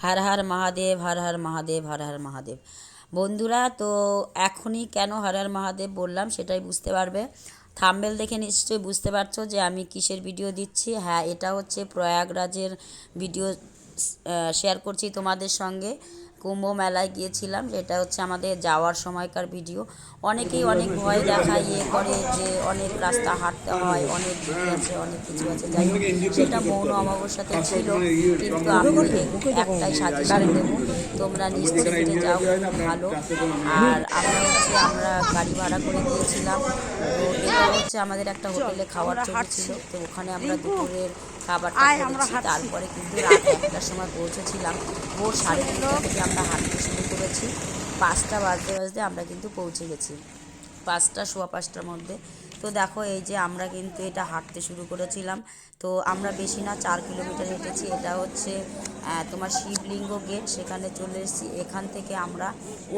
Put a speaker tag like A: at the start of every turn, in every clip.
A: হর হর মহাদেব, হর হর মহাদেব, হর হর মহাদেব। বন্ধুরা, তো এখনই কেন হর হর মহাদেব বললাম সেটাই বুঝতে পারবে। থাম্বনেল দেখে নিশ্চয়ই বুঝতে পারছো যে আমি কিসের ভিডিও দিচ্ছি। হ্যাঁ, এটা হচ্ছে প্রয়াগরাজের ভিডিও শেয়ার করছি তোমাদের সঙ্গে। কুম্ভ মেলায় গিয়েছিলাম, এটা হচ্ছে আমাদের যাওয়ার সময়কার ভিডিও। অনেকেই অনেক ভয় দেখায়, করে যে অনেক রাস্তা হাঁটতে হয়, অনেক ভিড় আছে, অনেক কিছু আছে। যাই হোক, সেটা মৌন অমাবস্যাতে ছিল, কিন্তু আমি একটাই সাজেশন দেবো, তোমরা নিশ্চিন্তে যাও, খুব ভালো। আর আমরা গাড়ি ভাড়া করে গিয়েছিলাম। তো এটা হচ্ছে আমাদের একটা হোটেলে খাওয়ার ছবি ছিল, তো ওখানে আমরা দুপুরের খাবারটা খেয়েছি। তারপরে কিন্তু রাত 1টার সময় পৌঁছেছিলাম। ভোর 3:30 থেকে আমরা হাঁটতে শুরু করেছি। 5টা বাজতে বাজতে আমরা কিন্তু পৌঁছে গেছি, 5টা সোয়া 5টার মধ্যে। তো দেখো, এই যে আমরা কিন্তু এটা হাঁটতে শুরু করেছিলাম। তো আমরা বেশি না 4 কিলোমিটার হেঁটেছি। এটা হচ্ছে তোমার শিবলিঙ্গ গেট, সেখানে চলে এসেছি। এখান থেকে আমরা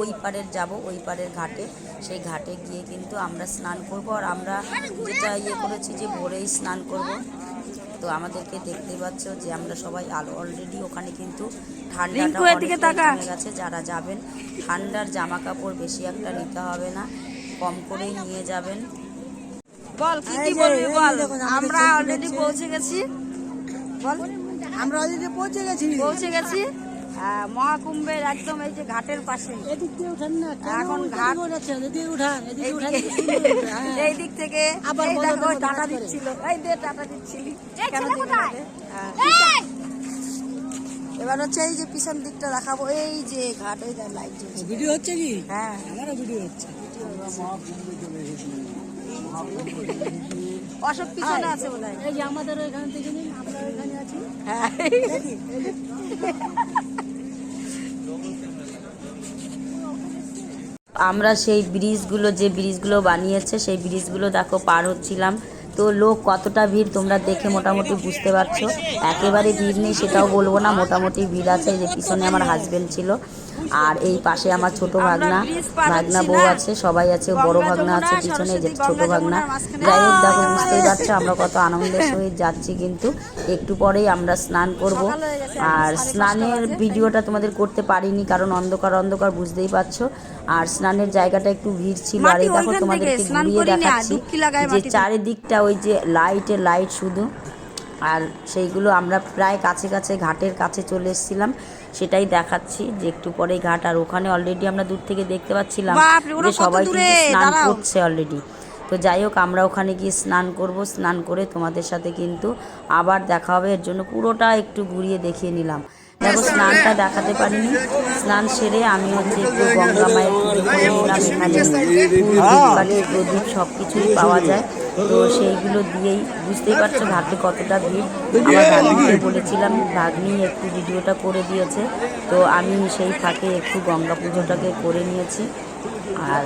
A: ওই পারের যাব, ওই পারের ঘাটে। সেই ঘাটে গিয়ে কিন্তু আমরা স্নান করব। আর আমরা যেটা করেছি যে ভোরেই স্নান করব। তো আমাদেরকে দেখতে পাচ্ছ যে আমরা সবাই অলরেডি ওখানে কিন্তু ঠান্ডাটা অনেক কমে গেছে। যারা যাবেন, ঠান্ডার জামা কাপড় বেশি একটা নিতে হবে না, কম করেই নিয়ে যাবেন।
B: বল কি কি বলবি বল। আমরা অলরেডি পৌঁছে গেছি। বল,
C: আমরা অলরেডি পৌঁছে গেছি
B: মহাকুম্ভের একদম এই যে ঘাটের পাশে।
C: এদিক দিয়ে উঠান না,
B: এখন ঘাট
C: এদিকে উঠান, এদিকে উঠান।
B: এই দিক থেকে
C: আবার
B: এই দেখো
C: বলো,
B: টাটা দিচ্ছিল, এই দে টাটা দিচ্ছিলি কেন দিবি না রে? এবার হচ্ছে এই যে পিছন দিকটা দেখাবো, এই যে ঘাট, ওই লাইট জ্বলছে।
C: ভিডিও হচ্ছে কি?
B: হ্যাঁ,
C: আমারও ভিডিও হচ্ছে।
B: অশোক পিছনে আছে বলে।
C: এই যে আমাদের ওইখান থেকে নিন, আমরা ওইখানে আছি।
B: হ্যাঁ,
A: আমরা সেই যে ব্রিজগুলো বানিয়েছে, সেই ব্রিজগুলো দেখো পার হচ্ছিলাম। তো লোক কতটা ভিড় তোমরা দেখে মোটামুটি বুঝতে পারছো। একেবারে ভিড় নেই সেটাও বলবো না, মোটামুটি ভিড় আছে। এই যে পিছনে আমার হাজবেন্ড ছিল, আর এই পাশে আমার ছোট ভাগনা বউ আছে, সবাই আছে, বড় ভাগনা আছে পিছনে, যে ছোট ভাগনা। যাই হোক, দেখো বুঝতেই পারছো আমরা কত আনন্দের সহিত যাচ্ছি। কিন্তু একটু পরেই আমরা স্নান করব। আর স্নানের ভিডিওটা তোমাদের করতে পারিনি, কারণ অন্ধকার বুঝতেই পারছো। আর স্নানের জায়গাটা একটু ভিড় ছিল। আর এই দেখো, তোমাদেরকে ঘুরিয়ে দেখাচ্ছি যে চারিদিকটা ওই যে লাইট শুধু। আর সেইগুলো আমরা প্রায় কাছে ঘাটের কাছে চলে এসেছিলাম, সেটাই দেখাচ্ছি যে একটু পরেই ঘাট। আর ওখানে অলরেডি আমরা দূর থেকে দেখতে পাচ্ছিলাম যে সবাই কিন্তু স্নান করছে অলরেডি। তো যাই হোক, আমরা ওখানে গিয়ে স্নান করব। স্নান করে তোমাদের সাথে কিন্তু আবার দেখা হবে। এর জন্য পুরোটা একটু ঘুরিয়ে দেখিয়ে নিলাম। দেখো, স্নানটা দেখাতে পারিনি। স্নান সেরে আমি হচ্ছে একটু গঙ্গা মায়ের পুজো করে নিলাম। এখানে প্রদীপ সব কিছুই পাওয়া যায়, তো সেইগুলো দিয়েই বুঝতেই পারছো ঘাটে কতটা ভিড়। আমার ভাগ্নিকে বলেছিলাম, ভাগ্নি একটু ভিডিওটা করে দিয়েছে, তো আমি সেই ফাঁকে একটু গঙ্গা পুজোটাকে করে নিয়েছি। আর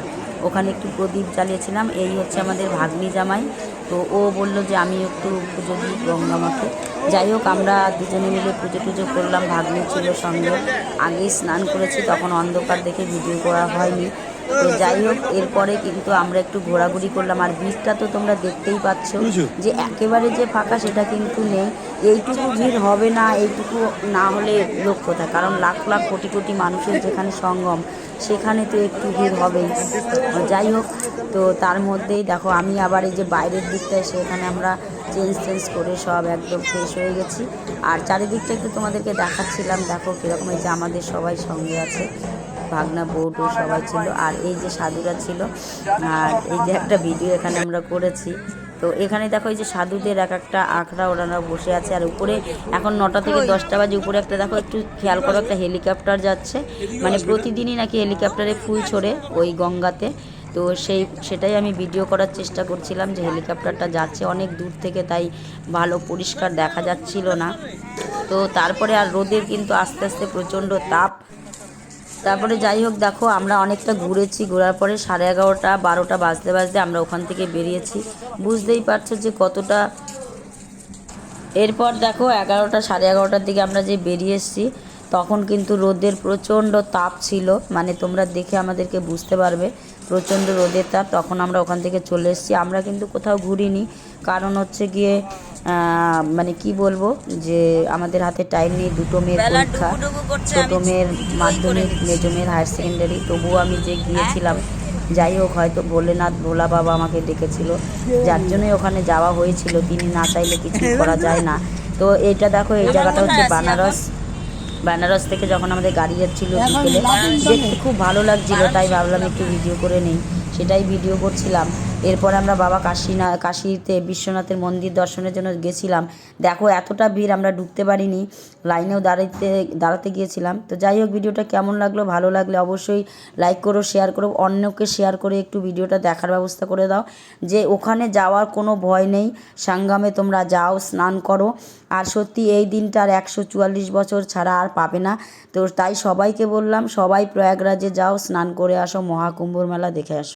A: ওখানে একটু প্রদীপ জ্বালিয়েছিলাম। এই হচ্ছে আমাদের ভাগ্নি জামাই, তো ও বলল যে আমি একটু পুজো দিই গঙ্গা মাকে। যাই হোক, আমরা দুজনে মিলে পুজো করলাম। ভাগ্নি ছিল সঙ্গে, আগেই স্নান করেছি, তখন অন্ধকার দেখে ভিডিও করা হয়নি। তো যাই হোক, এরপরে কিন্তু আমরা একটু ঘোরাঘুরি করলাম। আর বীজটা তো তোমরা দেখতেই পাচ্ছ যে একেবারে যে ফাঁকা সেটা কিন্তু নেই। এইটুকু ভিড় হবে না, এইটুকু না হলে লোক কোথায়, কারণ লাখ লাখ কোটি মানুষের যেখানে সঙ্গম, সেখানে তো একটু ভিড় হবেই। যাই হোক, তো তার মধ্যেই দেখো আমি আবার এই যে বাইরের দিকটায়, সেখানে আমরা চেঞ্জ করে সব একদম ফ্রেশ হয়ে গেছি। আর চারিদিকটা একটু তোমাদেরকে দেখাচ্ছিলাম। দেখো কীরকম, এই যে আমাদের সবাই সঙ্গে আছে, ভাগনা বউটু সবাই ছিল। আর এই যে সাধুরা ছিল। আর এই যে একটা ভিডিও এখানে আমরা করেছি। তো এখানে দেখো, এই যে সাধুদের এক একটা আখড়া ওনারা বসে আছে। আর উপরে এখন 9টা থেকে 10টা বাজে, উপরে একটা দেখো, একটু খেয়াল করো, একটা হেলিকপ্টার যাচ্ছে। মানে প্রতিদিনই নাকি হেলিকপ্টারে ফুল ছোড়ে ওই গঙ্গাতে। তো সেটাই আমি ভিডিও করার চেষ্টা করছিলাম, যে হেলিকপ্টারটা যাচ্ছে অনেক দূর থেকে, তাই ভালো পরিষ্কার দেখা যাচ্ছিল না। তো তারপরে আর রোদের কিন্তু আস্তে আস্তে প্রচণ্ড তাপ। তারপরে যাই হোক, দেখো আমরা অনেকটা ঘুরেছি। ঘোরার পরে 11:30 12টা বাজতে আমরা ওখান থেকে বেরিয়েছি। বুঝতেই পারছো যে কতটা। এরপর দেখো 11টা 11:30টার দিকে আমরা যে বেরিয়ে এসেছি, তখন কিন্তু রোদের প্রচণ্ড তাপ ছিল। মানে তোমরা দেখে আমাদেরকে বুঝতে পারবে প্রচণ্ড রোদের তাপ। তখন আমরা ওখান থেকে চলে এসেছি। আমরা কিন্তু কোথাও ঘুরিনি, কারণ হচ্ছে গিয়ে মানে কি বলবো যে আমাদের হাতে টাইম নেই, দুটো মেয়ের পরীক্ষা, ছোটো মেয়ের মাধ্যমিক, মেজো মেয়ের হায়ার সেকেন্ডারি। তবুও আমি যে গিয়েছিলাম, যাই হোক হয়তো ভোলেনাথ ভোলা বাবা আমাকে ডেকেছিল, যার জন্যই ওখানে যাওয়া হয়েছিল। তিনি না চাইলে কিছু করা যায় না। তো এইটা দেখো, এই জায়গাটা হচ্ছে বেনারস থেকে যখন আমাদের গাড়ি যাচ্ছিল বিকেলে, দেখতে খুব ভালো লাগছিল, তাই ভাবলাম একটু ভিডিও করে নিই, সেটাই ভিডিও করছিলাম। এরপর আমরা বাবা কাশীতে বিশ্বনাথের মন্দির দর্শনের জন্য গেছিলাম। দেখো এতটা ভিড়, আমরা ঢুকতে পারিনি, লাইনেও দাঁড়াতে গিয়েছিলাম। তো যাই হোক, ভিডিওটা কেমন লাগলো, ভালো লাগলে অবশ্যই লাইক করো, শেয়ার করো, অন্যকে শেয়ার করে একটু ভিডিওটা দেখার ব্যবস্থা করে দাও, যে ওখানে যাওয়ার কোনো ভয় নেই। সঙ্গমে তোমরা যাও, স্নান করো, আর সত্যি এই দিনটার 144 বছর ছাড়া আর পাবে না। তো তাই সবাইকে বললাম, সবাই প্রয়াগরাজে যাও, স্নান করে আসো, মহাকুম্ভ মেলা দেখে আসো।